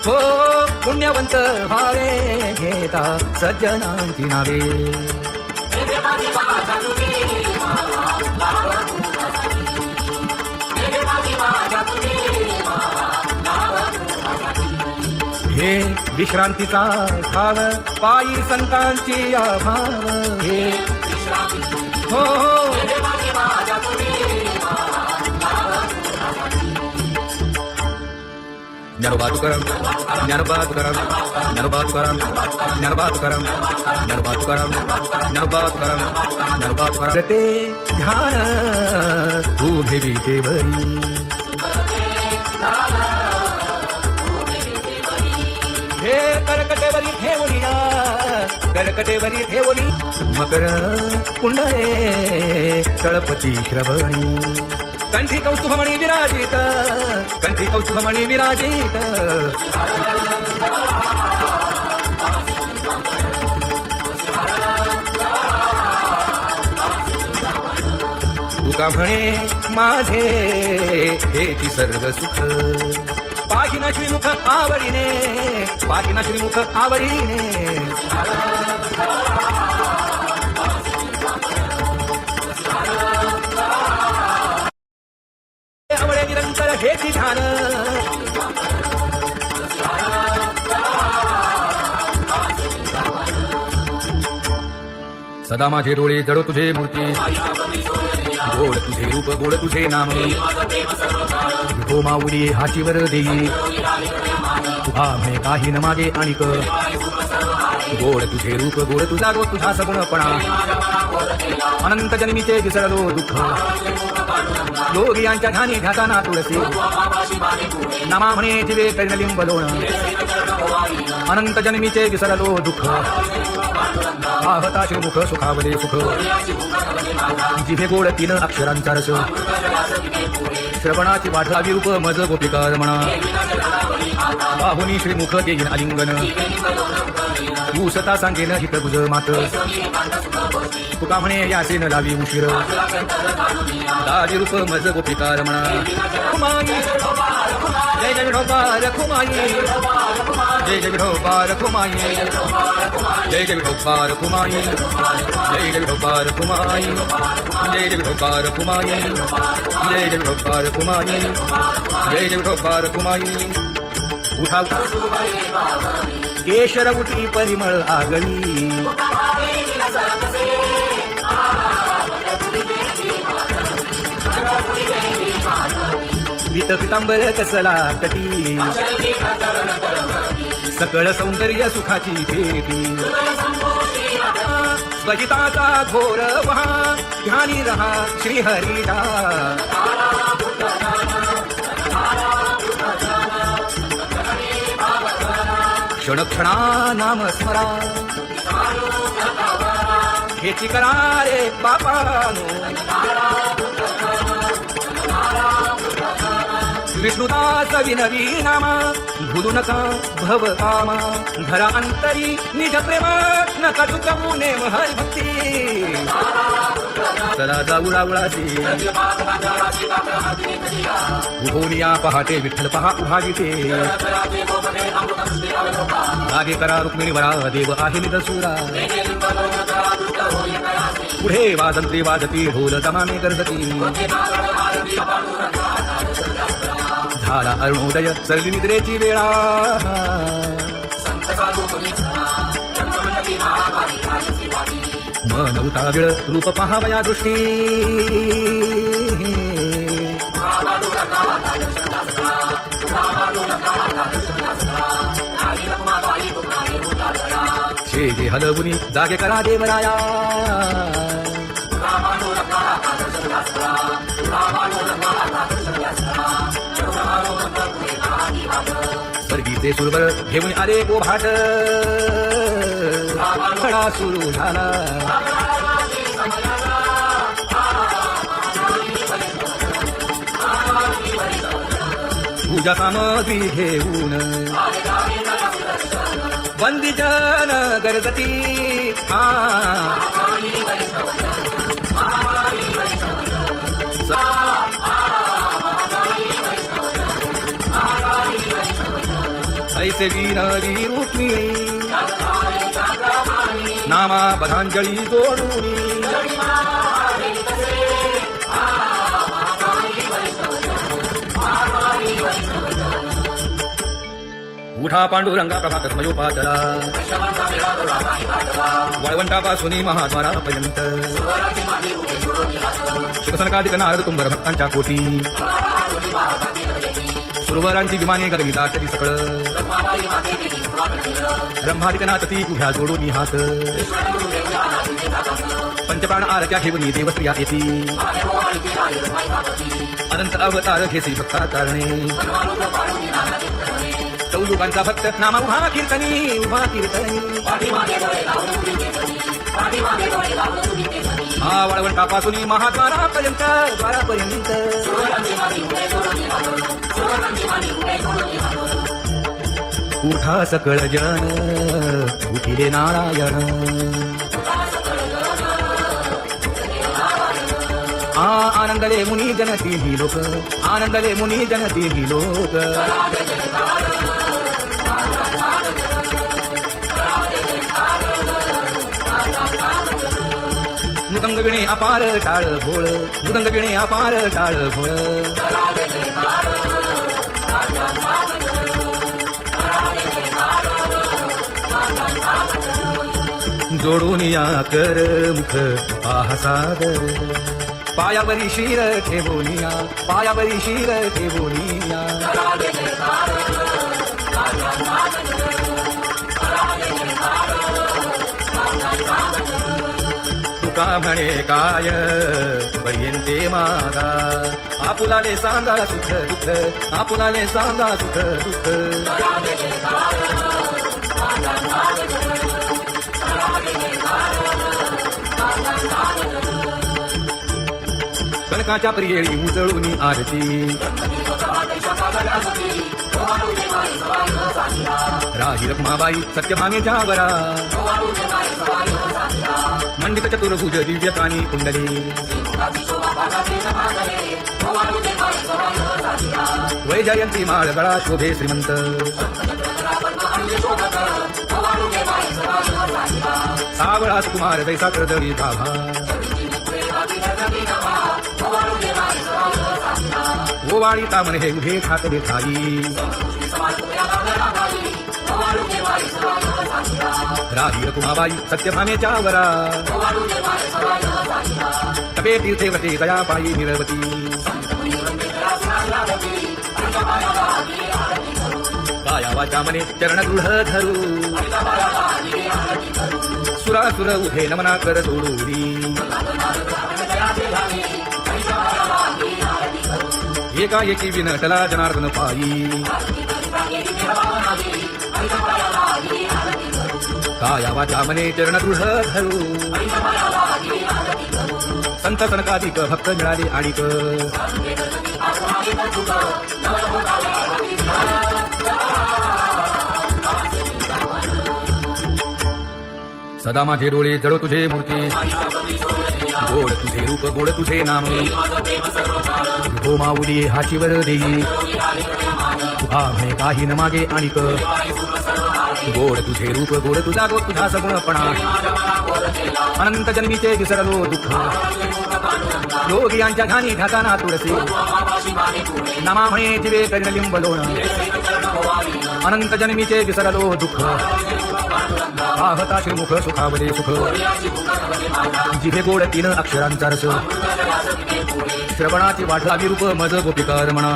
हो पुण्यवंत व्हावे घेता सज्जनांची नावे. हे विश्रांतीचा ठाव पायी संतांची अभाव. हे हो ज्ञानोबा तुकाराम ज्ञानोबा तुकाराम ज्ञानोबा तुकाराम ज्ञानोबा तुकाराम ज्ञानोबा तुकाराम ज्ञानोबा तुकाराम ज्ञानोबा तुकाराम. ते ध्यान उभे विटेवरी हे करकटेवरी ठेवणीया करकटेवरी ठेवणी मकर कुंडळे तळपती श्रवणी. कंठी कौस्तुभमणी विराजित कंठी कौस्तुभमणी विराजित. तुका म्हणे माझे हेची सर्व सुख. पाहिना श्रीमुख आवडीने पाहिना श्रीमुख आवडीने. आवडे निरंतर हेची ध्यान. सदा माझे डोळे जडो तुझे मूर्ती. गोड तुझे रूप गोड तुझे नाम. हो माऊली हातीवर देई तुझा म्हणे काही न मागे आणिक. गोड तुझे रूप गोड तुझा गो तुझा सगुणपणा. अनंत जन्मीचे विसरलो दुःख. योगियांच्या ध्यानी ध्याताना तुळसी. नमा म्हणे जिवे कर्णलिंब लोण. अनंत जन्मीचे विसरलो दुःख. आहता श्रीमुख सुखावले सुख. जिभे गोड तीन अक्षरांचा रस. श्रवणाची वाढलावी रूप मज गोपिका रमणा. बाहुनी श्रीमुख देईन आलिंगन. तू सता सांगेन हित गुज मात. तुका म्हणे यासे न लावी उशीर. दाजी रूप मज गोपिका रमणा. जय जय विठोबा रखुमाई. जय जय विठोबा रखुमाई. जय जय विठोबा रखुमाई. जय जय विठोबा रखुमाई. जय जय विठोबा रखुमाई. जय जय विठोबा रखुमाई. जय जय विठोबा रखुमाई. उठा केशर उठी परिमळ आगळी. वित पितांबर कसला तटी. सकळ सौंदर्य सुखाची भेटी. स्वजिताचा घोर वहा ध्यानी रहा श्रीहरिदा. क्षणक्षणा नाम स्मरा. हेची करा रे बापानो. विष्णुदास विनवी नामा. भूलू नका भव कामा. धरा अंतरी निज प्रेमा. नका चुकवू नेम हरिभक्ती. चला जाऊ रावळाची. उभोनिया पहाटे विठ्ठल पहा उभा विटे. लागे करा रुक्मिणी वरा देव आहे निदसुरा. पुढे वाजंत्री वाजती ढोल तमामे गर्जती. झाला अरुणोदय सरली निद्रेची वेळा. मन उताविळ रूप पहावया दृष्टी. शेजे हलवुनी जागे करा देवराया. स्वर्गीचे सुरवर घेऊन आले गोभाट. खडा सुरू झाला. पूजा सामग्री घेऊन बंदीजन गरजती. ऐसे विनवी रुक्मिणी नामा बधांजली जोडूनी उठा पांडुरंगा प्रभात स्मयोपातला वाळवंटापासून महाद्वारापर्यंत शिवसनकादिक नारद तुंबर भक्तांच्या कोटी सुरवरांची विमाने गरमी दाटली सकळ ब्रह्मादिकनाथ ती उभ्या जोडून हात पंचप्राण आरत्या घेऊन देवस्त्रिया येती अनंत अवतार घेसी भक्ता कारणे चौलुकांचा भक्त नामा उभा कीर्तनी हा वाळवंटापासून महाद्वारापर्यंत उठा सकळ जन उठिले नारायण आनंदले मुनी जनती ही लोक आनंदले मुनी जनती ही लोक मृदंग विणे अपार टाळ भोळ मृदंग विणे अपार टाळ भोळ जोडून या कर मुख पाहा सादर पायावरी शिर ठेवोनिया पायावरी शिर ठेवोनिया तुका म्हणे काय पर्यंते मागा आपुलाले सांगा सुख दुःख आपुलाले सांगा सुख दुःख कनकाच्या प्रियेळी उजळून आरती राही रखमाबाई सत्यभामेच्या वरा मंडित चतुर्भुज दिव्यकानी कुंडली वैजयंती माळ गळा शोभे श्रीमंत सावळा सुकुमार दैसा कर्दळी गाभा ओवाळी तामन हे उभे खातले खाई राही रकुमाबाई सत्यभामेच्या वरा तपे तीर्थे व्रते दया पायी निरवती काया वाचा मने चरण दृढ धरू सुरासुर उभे नमना कर जोडूरी एकाएकी विनटला जनार्दन पायी काया वाचा मने चरण दृढ धरू संत सनकाधिक भक्त मिळाले आणिक सदा माझे डोळे जळो तुझे मूर्ती गोड तुझे रूप गोड तुझे नाम हो माऊली हाचीवर देई तुझा म्हणे काही न मागे आणिक गोड तुझे रूप गोड तुझा गो तुझा सगुणपणा अनंत जन्मीचे विसरलो दुःख योगियांच्या घाणी घाताना तुळसे नामा म्हणे जिवे करीन लिंबलोण अनंत जन्मीचे विसरलो दुःख पाहता श्रीमुख सुखावले सुख जिथे गोड तीन अक्षरांचा रस श्रवणाची वाढलावी रूप मज गोपिकार म्हणा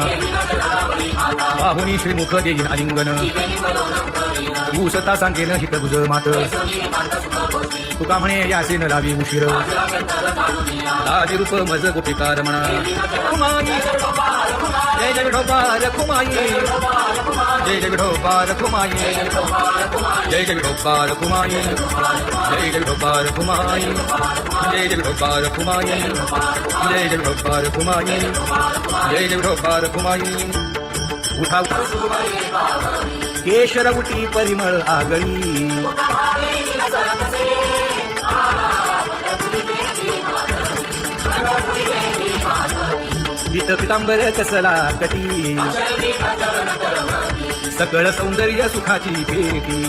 पाहुनी श्रीमुख देईन आलिंगन ऊसता सांगेन हित गुज मात तुका म्हणे यासेन लावी उशीर दाजी रूप मज गोपिकार म्हणा कुमाई जय जय विठोबा कुमाई जय जय विठोबा कुमाई जय जय विठोबा कुमाई जय जय विठोबा कुमाई जय जय विठोबा कुमाई जय जय विठोबा कुमाई जय जय विठोबा कुमाई उठा केशर उटी परिमळ आगळी पित पितांबर कसला कटी सकळ सौंदर्य सुखाची भेटी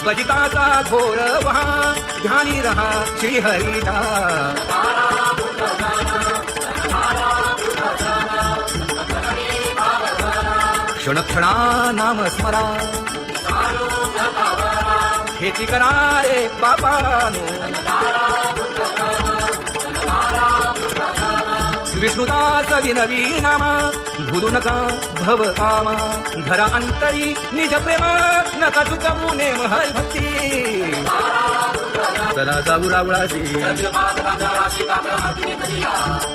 स्वजिताचा घोर वहा ध्यानी रहा श्रीहरिता क्षणक्षणा नाम स्मरा खेती करा रे बापानो विष्णुदास विनवी नामा भूलू नका भव कामा धरा अंतरी निज प्रेम नका चुकवू नेम हर भक्ती चला जाऊ रावळाची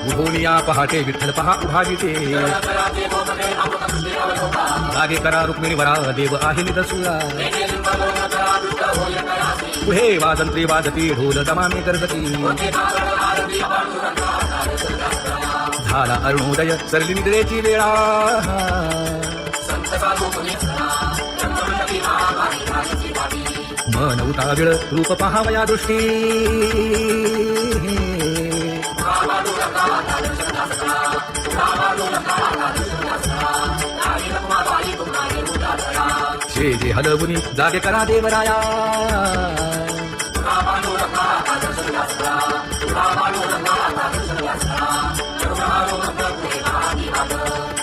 उभोनिया पहाटे विठ्ठल पहा उभा विटे जागे करा रुक्मिणी वरा देव आहे निदसुरा पुढे वाजंत्री वाजती ढोल दमाने करजती झाला अरुणोदय सरली निद्रेची वेळा मन उताविळ रूप पहावया दृष्टी जे हलवुनी जागे करा देवराया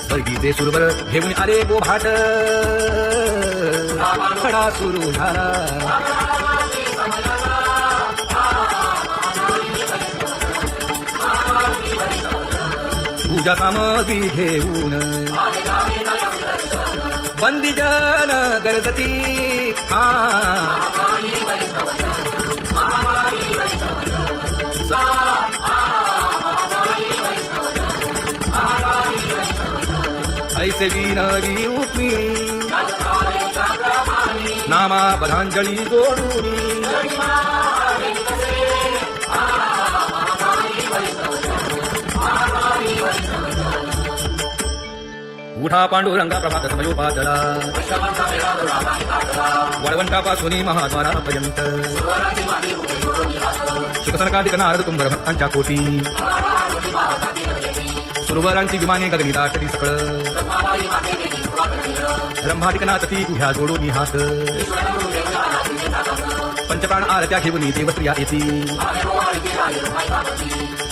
स्वर्गीचे सुरवर घेऊन आले बोभाट खडा सुरू झाला पूजा सामग्री घेऊन बंदी जन गरजती ऐसे विनवी रुक्मिणी नामा पदांजली जोडूनी उठा पांडुरंगा प्रभात समयोपादला वळवंटापासून महाद्वारापर्यंत सुखसनकादिक नारद कुंभर भक्तांच्या कोटी सुरवरांची विमाने गगनी दाटली सकळ ब्रह्मादिकनाथ ती उभ्या जोडून हात पंचप्राण आरत्या घेऊन देवप्रिया येती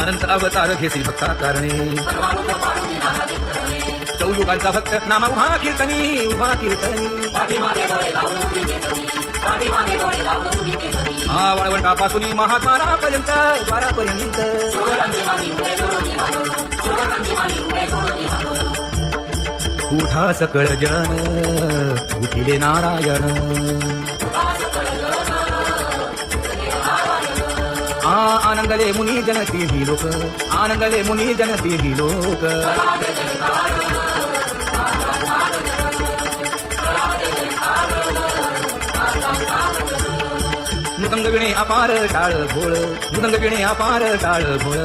अनंत अवतार घेसी भक्ता कारणे चौयुगांचा भक्त नामा उभा कीर्तनी उभा कीर्तनी हा वळवंटापासून महाद्वारापर्यंत द्वारापर्यंत उठा सकळ जन उठिले नारायण आनंदले मुनी जनती ही लोक आनंदले मुनी जनती ही लोक मृदंग विणे अपार टाळ भोळ मृदंग विणे अपार टाळ भोळ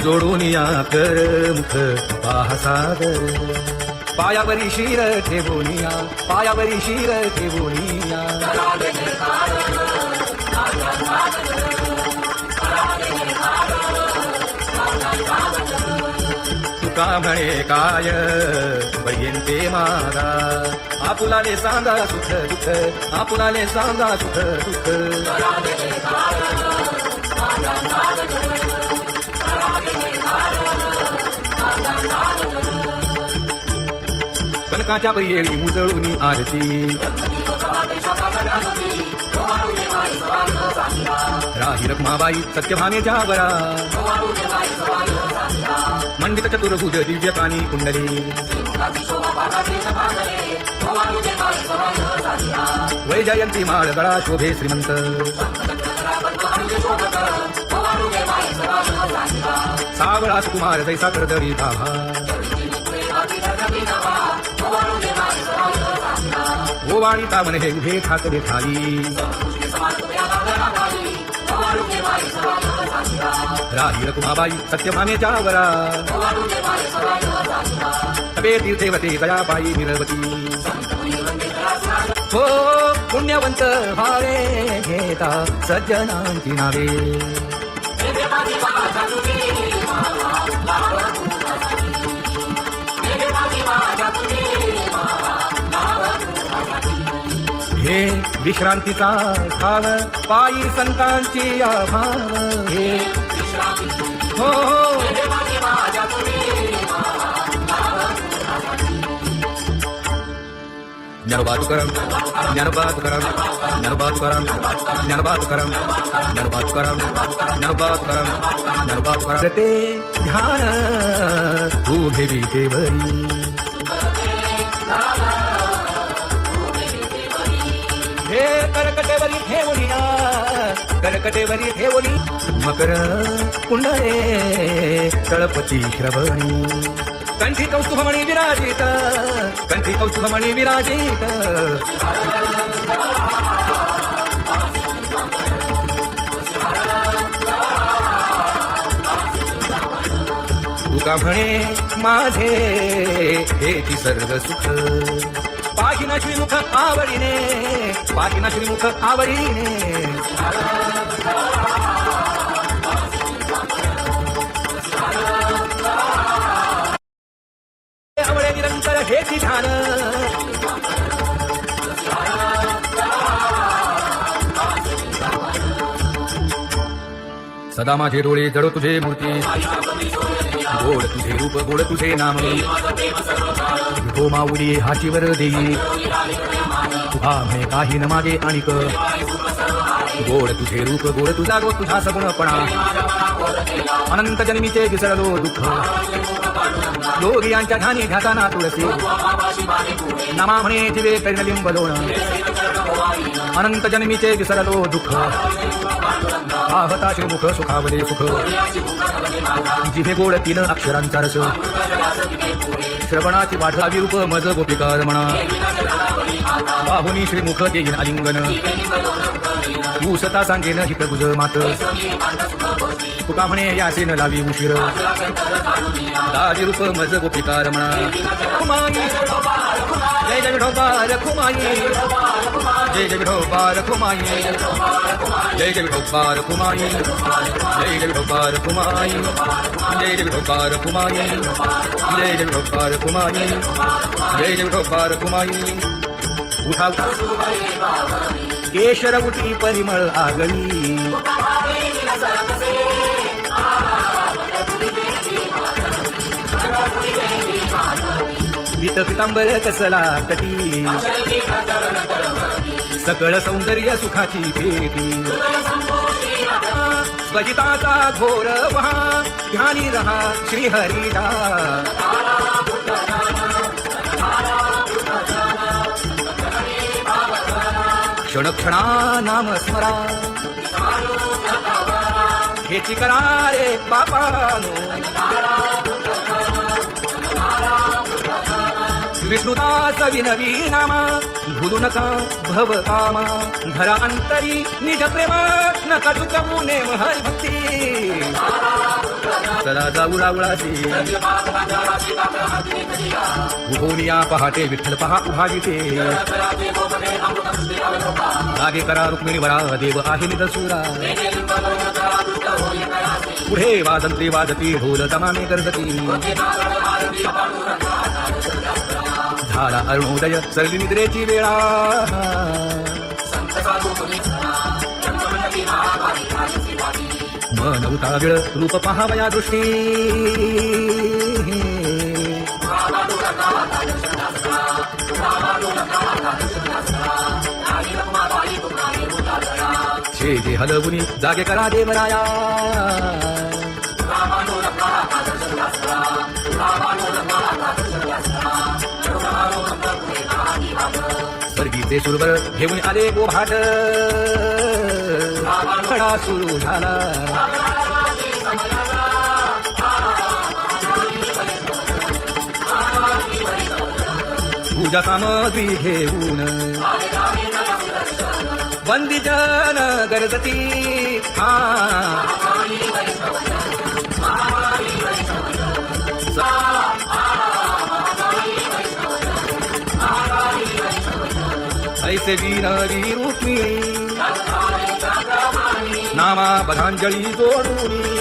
जोडून या कर मुख पाहसागर पायावरी शिर ठेवूनिया पायावरी शिर ठेवूनिया तुका म्हणे काय वयंते मारा आपुलाले सांगा सुख दुःख आपुलाले सांगा सुख दुःख कनकाच्या येळी उजळून आरती राही रखमाबाई सत्यभामेच्या वरा मंडित चतुर्भुज दिव्य कानी कुंडली वैजयंती माळ गळा शोभे श्रीमंत सावळा सुकुमार जैसा करदरी गाभा ओ वाणी तामन हे उभे ठाकरे खाली राही रकुमाबाई सत्यभामेच्या वरा तबे तीर्थेवते गयापायी निरवती हो पुण्यवंत व्हावे घेता सज्जनांची नावे हे विश्रांतीचा ठाव पायी संतांची आभाव हे हो ज्ञानोबा तुकाराम ज्ञानोबा तुकाराम ज्ञानोबा तुकाराम ज्ञानोबा तुकाराम ज्ञानोबा तुकाराम ज्ञानोबा तुकाराम ज्ञानोबा तुकाराम ते ध्यान उभे विटेवरी हे करकटेवरी ठेवलिया करकटेवरी ठेवली मकर कुंडळे तळपती श्रवणी कंठी कौस्तुभमणी विराजित कंठी कौस्तुभमणी विराजित तुका म्हणे माझे हेची सर्व सुख पाहिना श्रीमुख आवडीने पाहिना श्रीमुख आवडीने आवडे निरंतर हेची ध्यान सदा माझे डोळे जडो तुझे मूर्ती गोड तुझे रूप गोड तुझे नाम हो माऊली हातीवर देई तुझा म्हणे काही न मागे आणिक गोड तुझे रूप गोड तुझा गो तुझा सगुणपणा अनंत जन्मीचे विसरलो दुःख योगियांच्या ध्यानी घाताना तुळसी नमा म्हणे जिवे कर्णलिंब लोण अनंत जन्मीचे विसरलो दुःख आहता श्रीमुख सुखावले सुख जिभे गोड तीन अक्षरांचा रस श्रवणाची वाढावी रूप मज गोपिका रमणा बाहुनी श्रीमुख देईन आलिंगन तू सता सांगेन हित गुज मात तुका म्हणे यासे न लावी उशीर दाजी रूप मज गोपिका रमणा खुमाई जय जय विठोबा रखुमाई जय जय विठोबा रखुमाई जय जय विठोबा रखुमाई जय जय विठोबा रखुमाई जय जय विठोबा रखुमाई जय जय विठोबा रखुमाई जय जय विठोबा रखुमाई उठा केशर उठी परिमळ आगळी पितांबर कसला तटी सकळ सौंदर्य सुखाची भेटी स्वजिताचा घोर वहा ध्यानी रहा श्रीहरिदा क्षण क्षणा नाम स्मरा हेची करा रे बापानो विष्णुदास विनवी नामा भुलू नका भव कामा धरा अंतरी निज प्रेमा नका चुकवू नेम हर भक्ती चला जाऊ रावळाची उभोनिया पहाटे विठ्ठल पहा उभा जिथे लागे करा रुक्मिणी वरा देव आहे निदसुरा पुढे वाजंत्री वाजती ढोल तमामे गर्जती झाला अरुणोदय सरली निद्रेची वेळा मन उताविळ रूप पहावया दृष्टी शेजे हलवुनी जागे करा देवराया स्वर्गीचे सुरवर घेऊन आले गोभाट खडा सुरू झाला पूजा सामग्री घेऊन बंदी जन गरजती तसे विनवी रुक्मिणी नामा बधांजली जोडूनी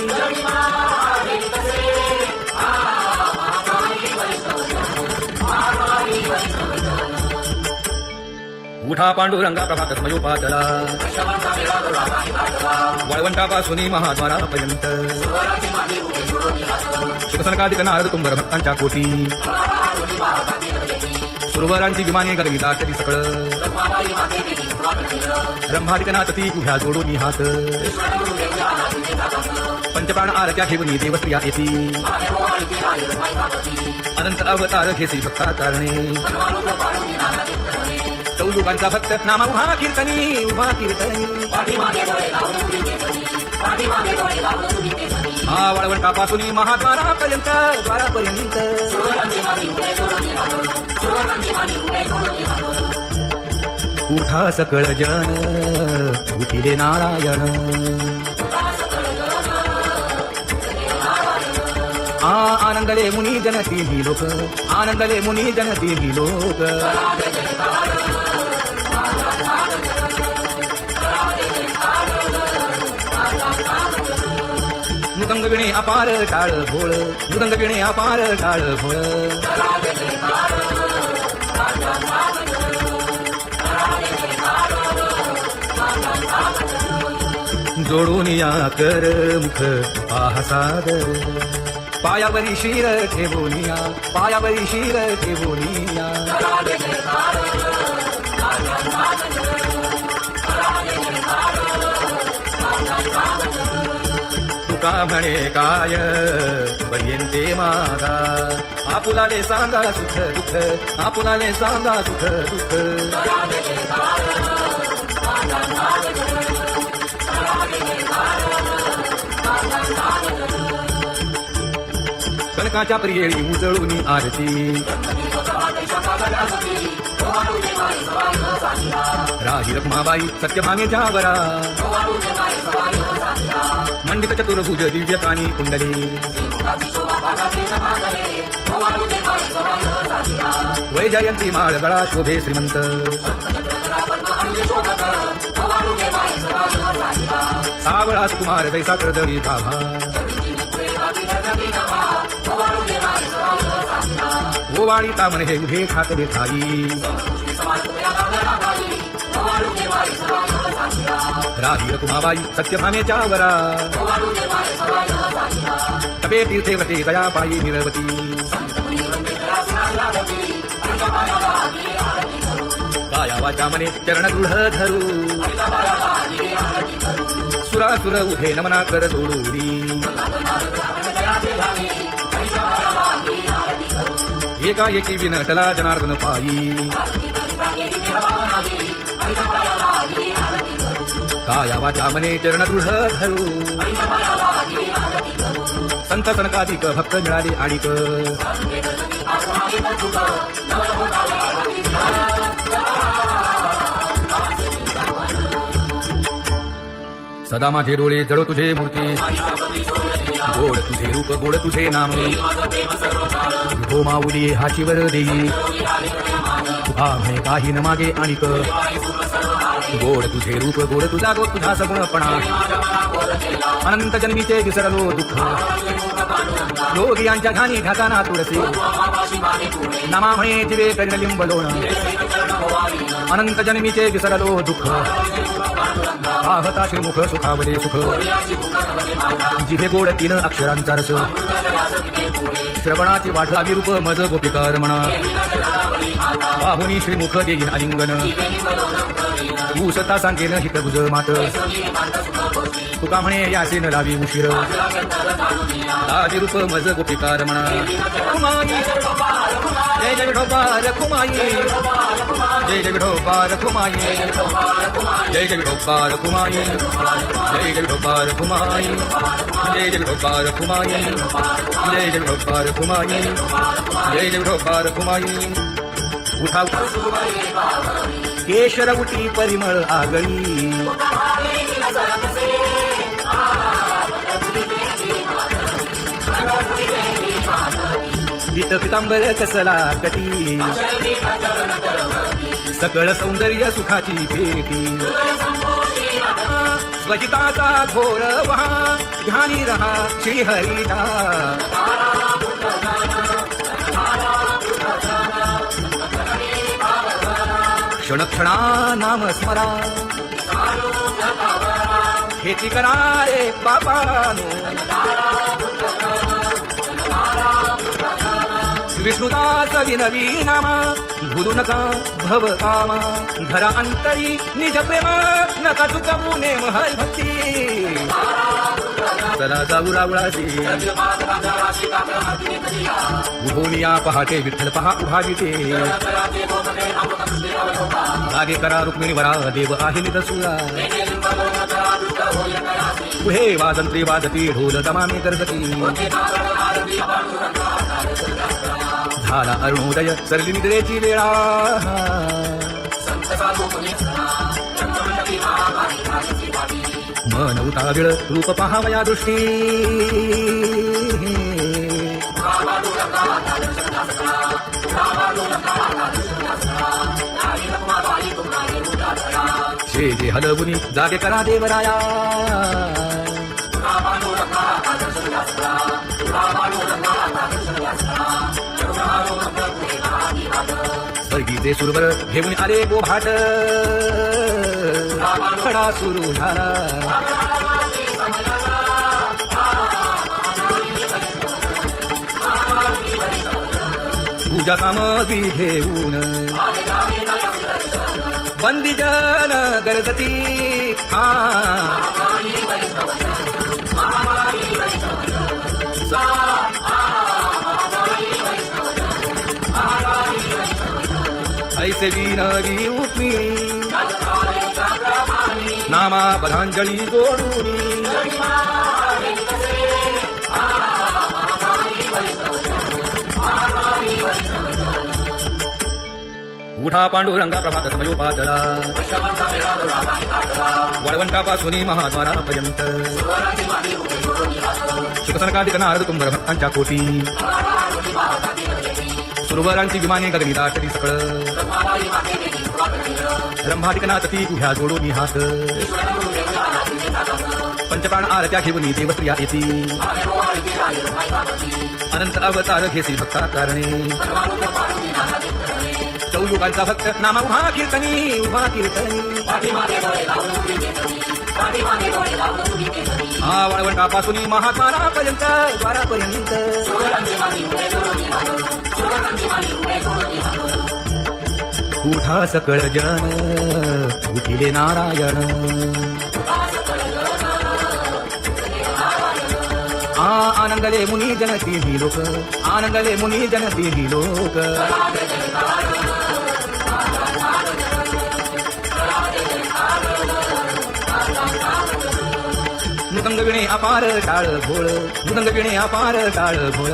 उठा पांडुरंगा प्रभात मयोपातला वळवंटापासून महाद्वारापर्यंत शुकसनकादिक नारद कुंभर भक्तांच्या कोटी सुरवरांची विमाने गरवितात तरी सकळ ब्रह्मादिकनाथ ती उभ्या जोडून हात पंचप्राण आरत्या घेऊन देवस्त्रिया येती अनंत अवतार घेसी भक्ता कारणे चौयुगांचा भक्त नामा उभा कीर्तनी हा वळवंटापासून महाद्वारापर्यंत उठा सकळ जन उठिले नारायण आनंदले मुनी जनती ही लोक आनंदले मुनी जनती ही लोक मृदंग विणे अपार टाळ भोळ मृदंग विणे अपार टाळ भोळ जोडून या कर मुख आहा सादर पायावरी शिर ठेवूनिया पायावरी शिर ठेवूनिया तुका म्हणे काय पर्यंते मागा आपुलाले सांगा सुख दुःख आपुलाले सांगा सुख दुःख कनकाच्या प्रियेळी उजळून आरती राही रखमाबाई सत्यभामेच्या वरा मंडित चतुर्भुज दिव्यकानी कुंडली वैजयंती माळ गळा शोभे श्रीमंत सावळा सुकुमार दैसा कर्दळी गाभा ओवाळी तामण हे उभे खातले थाई राही रखुमाबाई सत्यभामेच्या वरा तपे तीर्थेवते दया पायी निरवती काया वाचा मने चरण दृढ धरू सुरासुर उभे नमना कर जोडूरी एकाएकी विनटला जनार्दन पायी काया वाचा मने चरण दृढ धरू संत सनकाधिक भक्त मिळाले आणिक सदा माझे डोळे जळो तुझे मूर्ती गोड तुझे रूप गोड तुझे नाम हो माऊली हाचीवर देई तुझा म्हणे काही न मागे आणिक गोड तुझे रूप गोड तुझा गो तुझा सगुणपणा अनंत जन्मीचे विसरलो दुःख योगियांच्या घाणी घाताना तुळसे नमा म्हणे जिवे करीन लिंबलोण अनंत जन्मीचे विसरलो दुःख पाहता श्रीमुख सुखावले सुख जिथे गोड तीन अक्षरांचा रस श्रवणाची वाट विरूप मज गोपिकार म्हणा पाहुनी श्रीमुख देईन आलिंगन ऊसता सांगेन हित भुज मात तुका म्हणे यासे न लावी उशीर दाजी रूप मज गोपिकार म्हणा जय जय विठोबार कुमाई जय जय विठोबार कुमाई जय जय विठोबार कुमाई जय जय विठोबार कुमाई जय जय विठोबार कुमाई जय जय विठोबार कुमाई जय जय विठोबार कुमाई उठा केशर उटी परिमळ आगळी गीत पितांबर कसला कटी सकळ सौंदर्य सुखाची भेटी स्वजिताचा घोर वहा ध्यानी रहा श्रीहरीचा क्षणक्षणा नाम स्मरा खेती करा रे बाबानो विष्णुदास विनवी नामा भुलू नका भव कामा घरा अंतरी निज प्रेम नका चुकवू नेम हरी भक्ती चला जाऊ रावळाची उभोनिया पहाटे विठ्ठल पहा उभा विटे लागे करा रुक्मिणी वरा देव आहे निदसुरा पुढे वाजंत्री वाजती ढोल दमाने गरजती झाला अरुणोदय सरली निद्रेची वेळा मन उताविळ रूप पहावया दृष्टी जे हलवुनी जागे करा देवराया स्वर्गीचे सुरवर घेऊन आले गोभाट खडा सुरू झाला पूजा सामग्री घेऊन बंदीजन गरजती ऐसे विनवी उठली नामा पदांजली गोडूनी उठा पांडुरंगा प्रभात समयोपातला वळवंटापासून महाद्वारापर्यंत शुकसनकाधिक नारद कुंभर भक्तांच्या कोटी सुरवरांची विमाने गगनी दाटली सकळ रंभाधिकनाथ ती गुह्या जोडून हात पंचप्राण आरत्या घेऊन देवप्रिया येती अनंत अवतार घेसी भक्ता कारणे चौयुगांचा भक्त नामा उभा कीर्तनी उभा कीर्तनी हा वळवंटापासून महाद्वारापर्यंत द्वारापर्यंत उठा सकळ जन उठिले नारायण आनंदले मुनी जनती ही लोक आनंदले मुनी जनती ही लोक मृदंग विणे अपार टाळ भोळ मृदंग विणे अपार टाळ भोळ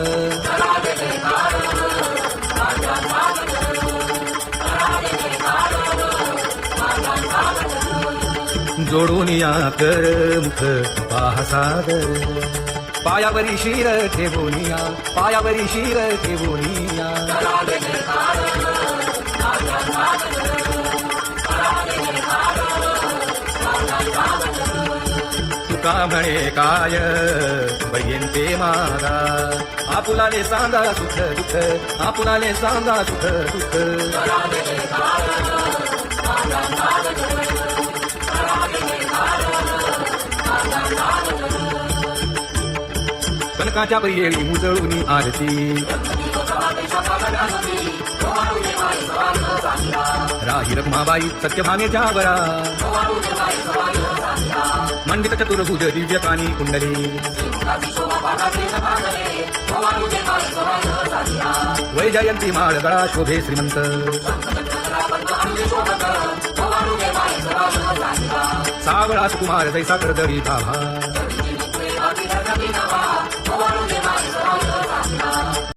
जोडून या कर मुख पाहसागर पायावरी शिर ठेवूनिया पायावरी शिर ठेवूनिया तुका म्हणे काय बयंते मागा आपुलाले सांगा सुख दुःख आपुलाले सांगा सुख दुःख कनकाच्या परियेळी मुजळून आरती राही रखमाबाई सत्यभामेच्या वरा मंडित चतुर्भुज दिव्यकानी कुंडली वैजयंती माळ गळा शोभे श्रीमंत सावळा सुकुमार जैसा करदळी भाभा